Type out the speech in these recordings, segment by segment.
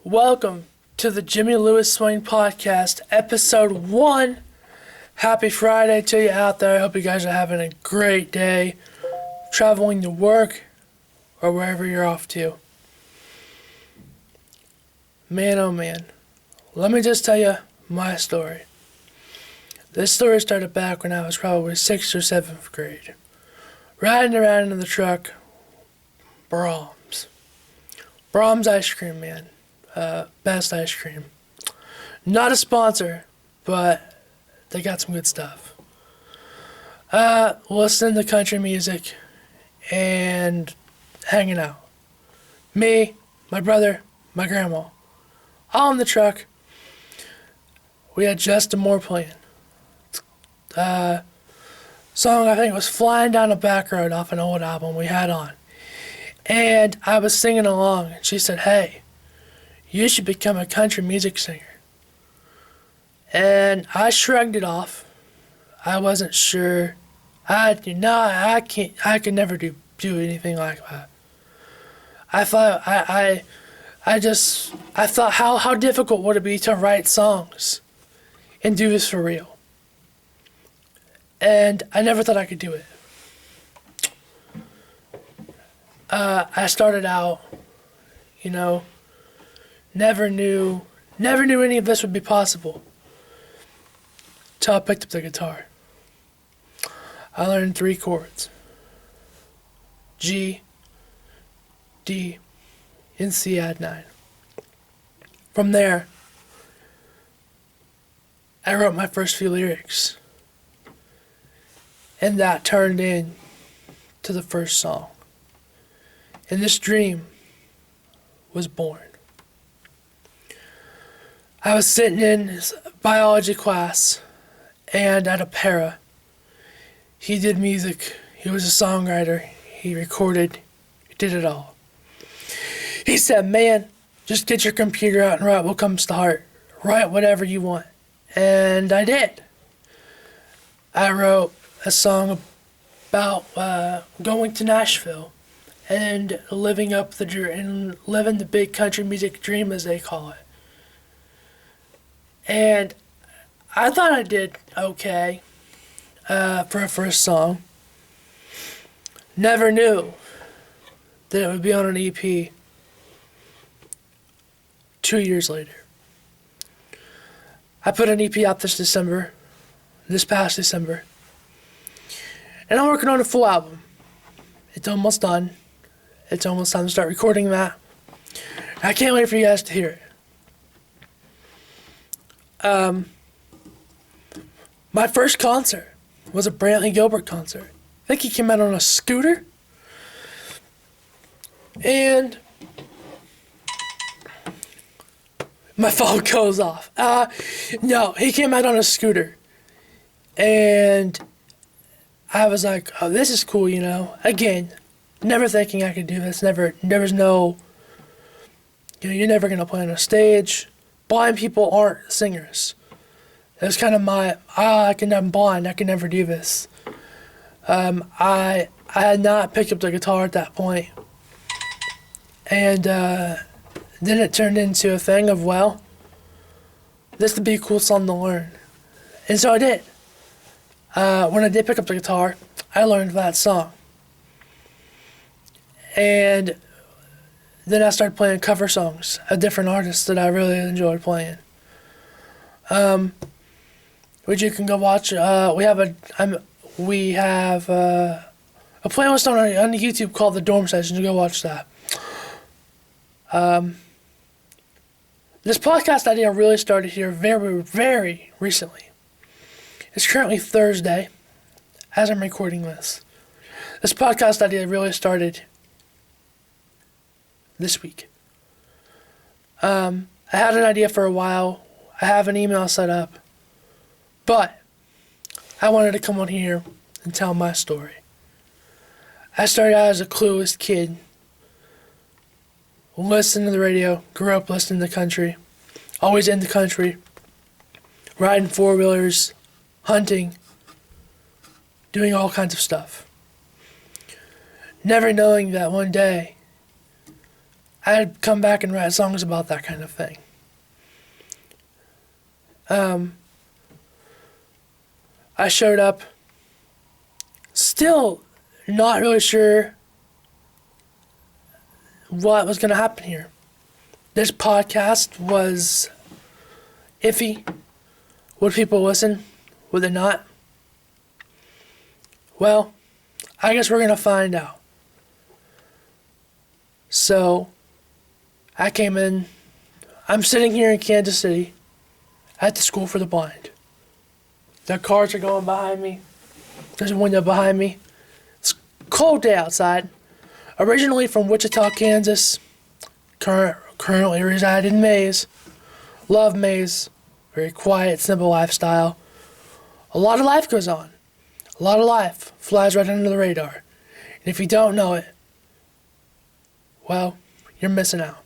Welcome to the Jimmy Lewis Swing Podcast, Episode 1. Happy Friday to you out there. I hope you guys are having a great day, traveling to work, or wherever you're off to. Man, oh man. Let me just tell you my story. This story started back when I was probably 6th or 7th grade. Riding around in the truck, Brahms ice cream, man. Best ice cream. Not a sponsor, but they got some good stuff. Listening to country music and hanging out. Me, my brother, my grandma, all in the truck. We had Justin Moore playing. Song, I think it was Flying Down a Back Road off an old album we had on. And I was singing along, and she said, "Hey, you should become a country music singer." And I shrugged it off. I wasn't sure. I could never do anything like that. I thought I thought how difficult would it be to write songs and do this for real. And I never thought I could do it. I started out, never knew any of this would be possible till I picked up the guitar. I learned 3 chords: G, D, and C add 9. From there, I wrote my first few lyrics, and that turned into the first song. And this dream was born. I was sitting in his biology class, and at a para, he did music. He was a songwriter. He recorded. He did it all. He said, "Man, just get your computer out and write what comes to heart. Write whatever you want." And I did. I wrote a song about going to Nashville and living the big country music dream, as they call it. And I thought I did okay for a first song. Never knew that it would be on an EP 2 years later. I put an EP out this past December. And I'm working on a full album. It's almost done. It's almost time to start recording that. I can't wait for you guys to hear it. My first concert was a Brantley Gilbert concert. I think he came out on a scooter. And my phone goes off. No, he came out on a scooter. And I was like, oh, this is cool, Again, never thinking I could do this. There was no, you're never going to play on a stage. Blind people aren't singers. It was kind of I'm blind, I can never do this. I had not picked up the guitar at that point. And then it turned into a thing of, well, this would be a cool song to learn. And so I did. When I did pick up the guitar, I learned that song. And then I started playing cover songs of different artists that I really enjoyed playing. Which you can go watch. We have a playlist on YouTube called The Dorm Sessions. Go watch that. This podcast idea really started here very, very recently. It's currently Thursday as I'm recording this. This podcast idea really started this week. I had an idea for a while. I have an email set up. But I wanted to come on here and tell my story. I started out as a clueless kid. Listening to the radio. Grew up listening to country. Always in the country. Riding 4-wheelers. Hunting. Doing all kinds of stuff. Never knowing that one day I'd come back and write songs about that kind of thing. I showed up, still not really sure what was going to happen here. This podcast was iffy. Would people listen? Would they not? Well, I guess we're going to find out. So, I came in. I'm sitting here in Kansas City at the School for the Blind. The cars are going behind me. There's a window behind me. It's a cold day outside. Originally from Wichita, Kansas. Currently reside in Mays. Love Mays. Very quiet, simple lifestyle. A lot of life goes on. A lot of life flies right under the radar. And if you don't know it, well, you're missing out.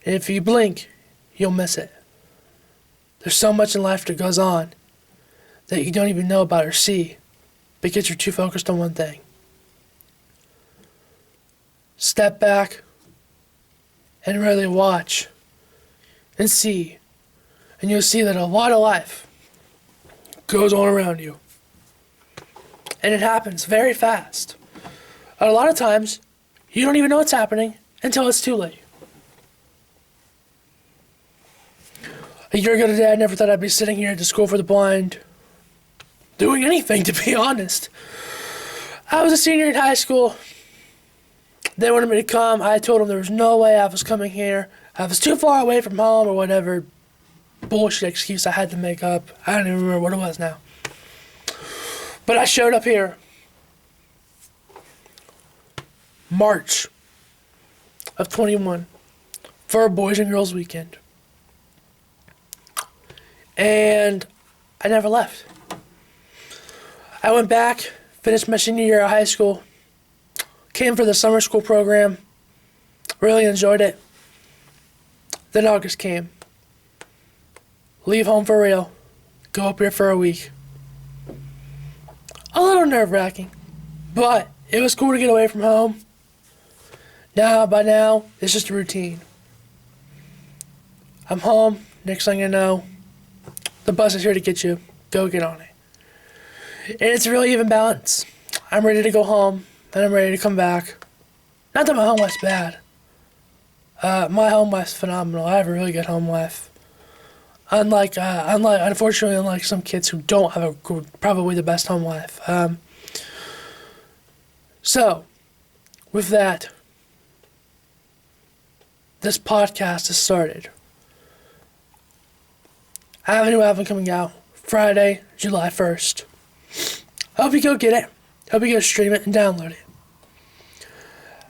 And if you blink, you'll miss it. There's so much in life that goes on that you don't even know about or see because you're too focused on one thing. Step back and really watch and see. And you'll see that a lot of life goes on around you. And it happens very fast. And a lot of times, you don't even know what's happening until it's too late. A year ago today, I never thought I'd be sitting here at the School for the Blind doing anything, to be honest. I was a senior in high school. They wanted me to come. I told them there was no way I was coming here. I was too far away from home or whatever bullshit excuse I had to make up. I don't even remember what it was now. But I showed up here. March of 21 for a Boys and Girls Weekend. And I never left. I went back, finished my senior year of high school, came for the summer school program, really enjoyed it. Then August came. Leave home for real, go up here for a week. A little nerve-wracking, but it was cool to get away from home. By now, it's just a routine. I'm home, next thing I know, the bus is here to get you. Go get on it. And it's a really even balance. I'm ready to go home, and I'm ready to come back. Not that my home life's bad. My home life's phenomenal. I have a really good home life. Unfortunately, unlike some kids who don't have probably the best home life. So, with that, this podcast has started. I have a new album coming out Friday, July 1st. I hope you go get it. Hope you go stream it and download it.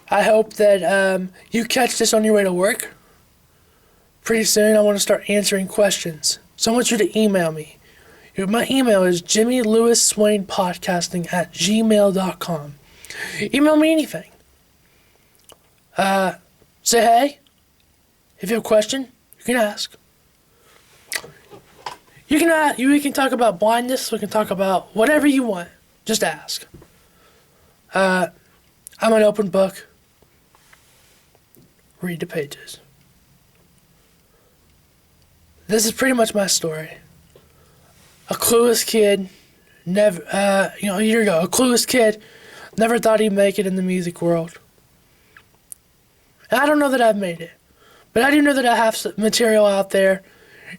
I hope that you catch this on your way to work. Pretty soon I want to start answering questions. So I want you to email me. My email is jimmylewiswainpodcasting@gmail.com. Email me anything. Say hey. If you have a question, you can ask. We can talk about blindness. We can talk about whatever you want. Just ask. I'm an open book. Read the pages. This is pretty much my story. A clueless kid, a year ago, a clueless kid never thought he'd make it in the music world. And I don't know that I've made it, but I do know that I have some material out there,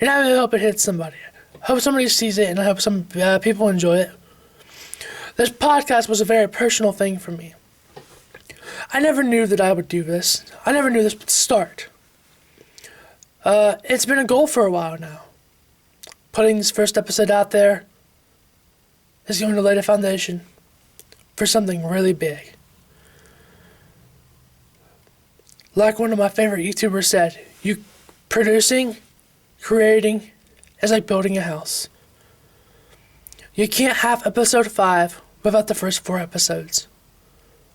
and I really hope it hits somebody. I hope somebody sees it, and I hope some people enjoy it. This podcast was a very personal thing for me. I never knew that I would do this. I never knew this would start. It's been a goal for a while now. Putting this first episode out there is going to lay the foundation for something really big. Like one of my favorite YouTubers said, producing, creating, is like building a house. You can't have episode 5 without the first 4 episodes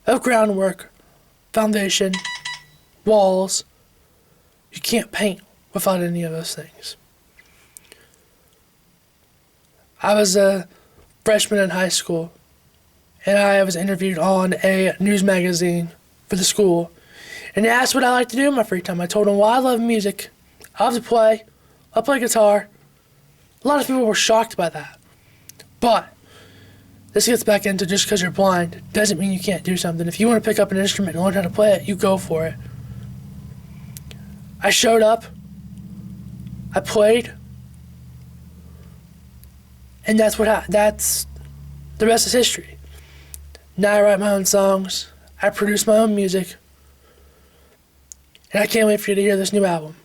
of groundwork, foundation, walls. You can't paint without any of those things. I was a freshman in high school, and I was interviewed on a news magazine for the school, And he asked what I like to do in my free time. I told him, well, I love music. I love to play. I play guitar. A lot of people were shocked by that. But this gets back into just because you're blind doesn't mean you can't do something. If you want to pick up an instrument and learn how to play it, you go for it. I showed up. I played. And that's the rest is history. Now I write my own songs. I produce my own music. And I can't wait for you to hear this new album.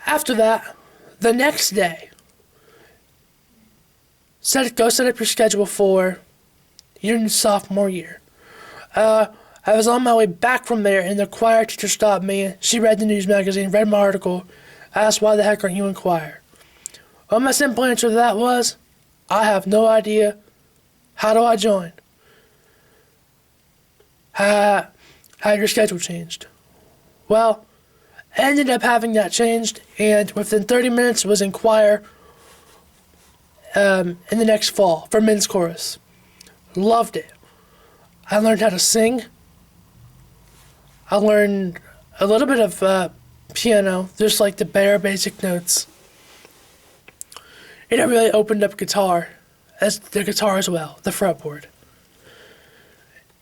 After that, the next day, go set up your schedule for your sophomore year. I was on my way back from there, and the choir teacher stopped me. She read the news magazine, read my article, asked, why the heck aren't you in choir? Well, my simple answer to that was, I have no idea. How do I join? How your schedule changed? Well, I ended up having that changed, and within 30 minutes was in choir in the next fall for men's chorus. Loved it. I learned how to sing. I learned a little bit of piano, just like the bare basic notes. And it really opened up guitar as well, the fretboard.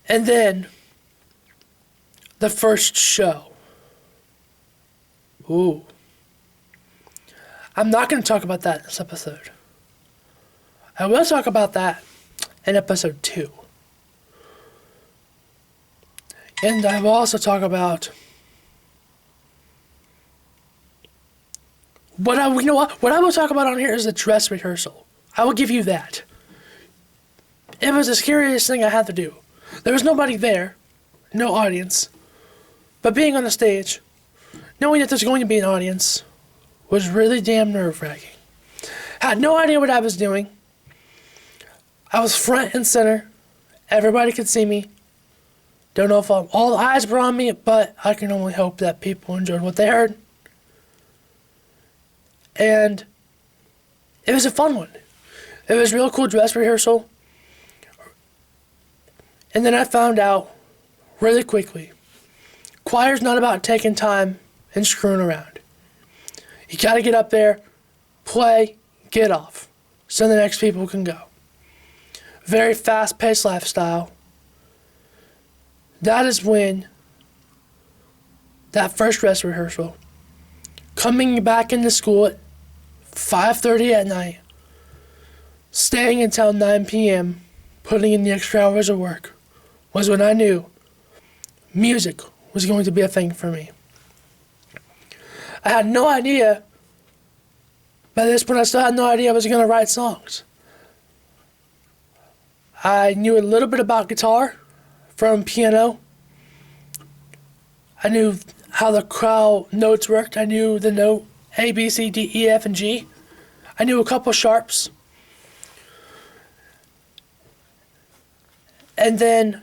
And then the first show. Ooh. I'm not going to talk about that in this episode. I will talk about that in episode 2. And I will also talk about what I will talk about on here is the dress rehearsal. I will give you that. It was the scariest thing I had to do. There was nobody there, no audience. But being on the stage, knowing that there's going to be an audience, was really damn nerve-wracking. Had no idea what I was doing. I was front and center. Everybody could see me. Don't know if all the eyes were on me, but I can only hope that people enjoyed what they heard. And it was a fun one. It was a real cool dress rehearsal. And then I found out really quickly, choir's not about taking time and screwing around. You gotta get up there, play, get off, so the next people can go. Very fast-paced lifestyle. That is when that first dress rehearsal, coming back into school at 5:30 at night, staying until 9 p.m., putting in the extra hours of work, was when I knew music was going to be a thing for me. I had no idea. By this point, I still had no idea I was going to write songs. I knew a little bit about guitar from piano. I knew how the crowd notes worked. I knew the note A, B, C, D, E, F, and G. I knew a couple sharps. And then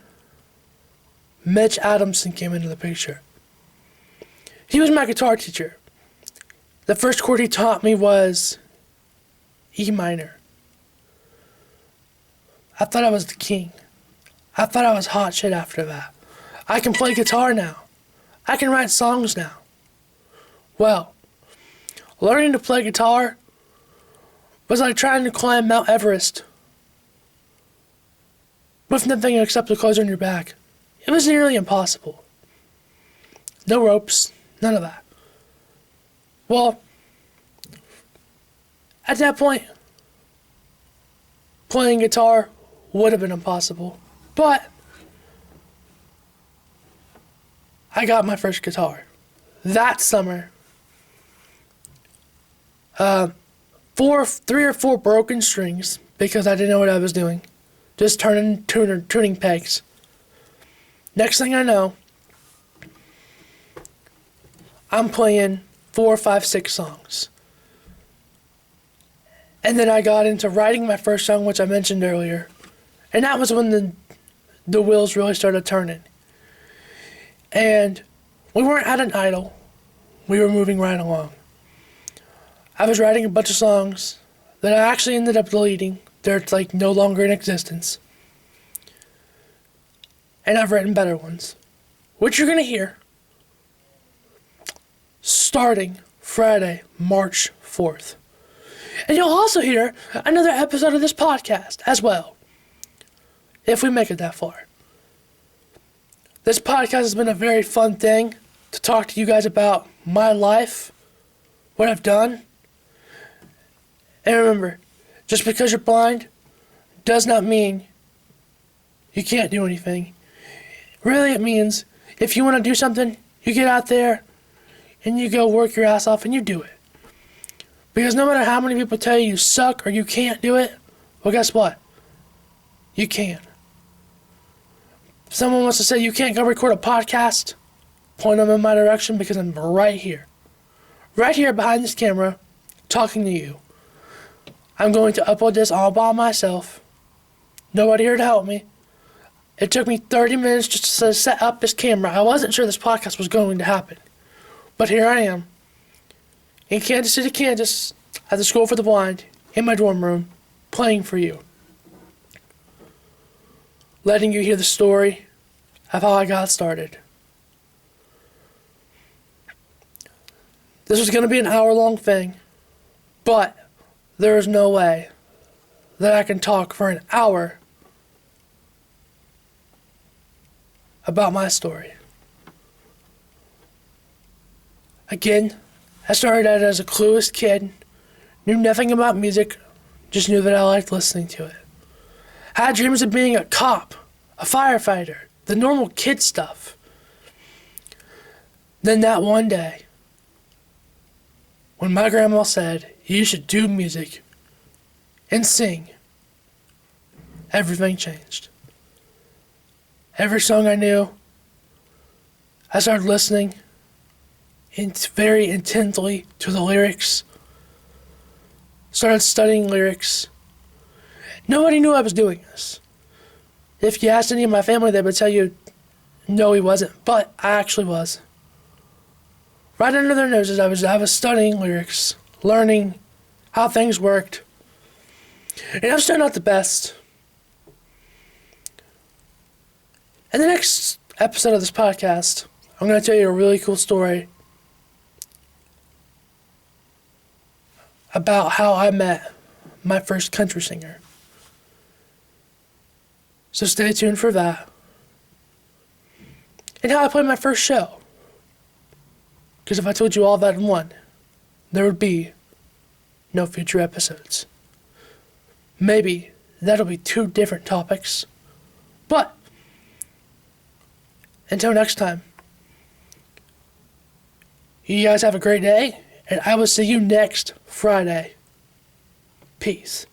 Mitch Adamson came into the picture. He was my guitar teacher. The first chord he taught me was E minor. I thought I was the king. I thought I was hot shit after that. I can play guitar now. I can write songs now. Well, learning to play guitar was like trying to climb Mount Everest with nothing except the clothes on your back. It was nearly impossible. No ropes, none of that. Well, at that point, playing guitar would have been impossible, but I got my first guitar that summer. 3 or 4 broken strings because I didn't know what I was doing. Just tuning pegs. Next thing I know, I'm playing 4, 5, 6 songs. And then I got into writing my first song, which I mentioned earlier. And that was when the wheels really started turning. And we weren't at an idle. We were moving right along. I was writing a bunch of songs that I actually ended up deleting. They're like no longer in existence. And I've written better ones. which you're going to hear starting Friday, March 4th. And you'll also hear another episode of this podcast as well, if we make it that far. This podcast has been a very fun thing to talk to you guys about my life, what I've done. And remember, just because you're blind does not mean you can't do anything. Really, it means if you want to do something, you get out there and you go work your ass off and you do it. Because no matter how many people tell you suck or you can't do it, well, guess what? You can. If someone wants to say you can't go record a podcast, point them in my direction because I'm right here. Right here behind this camera, talking to you. I'm going to upload this all by myself. Nobody here to help me. It took me 30 minutes just to set up this camera. I wasn't sure this podcast was going to happen. But here I am. In Kansas City, Kansas, at the School for the Blind, in my dorm room, playing for you. Letting you hear the story of how I got started. This was going to be an hour-long thing, but there is no way that I can talk for an hour about my story. Again, I started out as a clueless kid, knew nothing about music, just knew that I liked listening to it. I had dreams of being a cop, a firefighter, the normal kid stuff. Then that one day, when my grandma said, you should do music and sing, everything changed. Every song I knew, I started listening very intently to the lyrics. Started studying lyrics. Nobody knew I was doing this. If you asked any of my family, they would tell you, no, he wasn't. But I actually was. Right under their noses, I was studying lyrics, learning how things worked. And I'm still not the best. In the next episode of this podcast, I'm going to tell you a really cool story about how I met my first country singer. So stay tuned for that. And how I played my first show. Because if I told you all that in one, there would be no future episodes. Maybe that'll be 2 different topics. But until next time, you guys have a great day, and I will see you next Friday. Peace.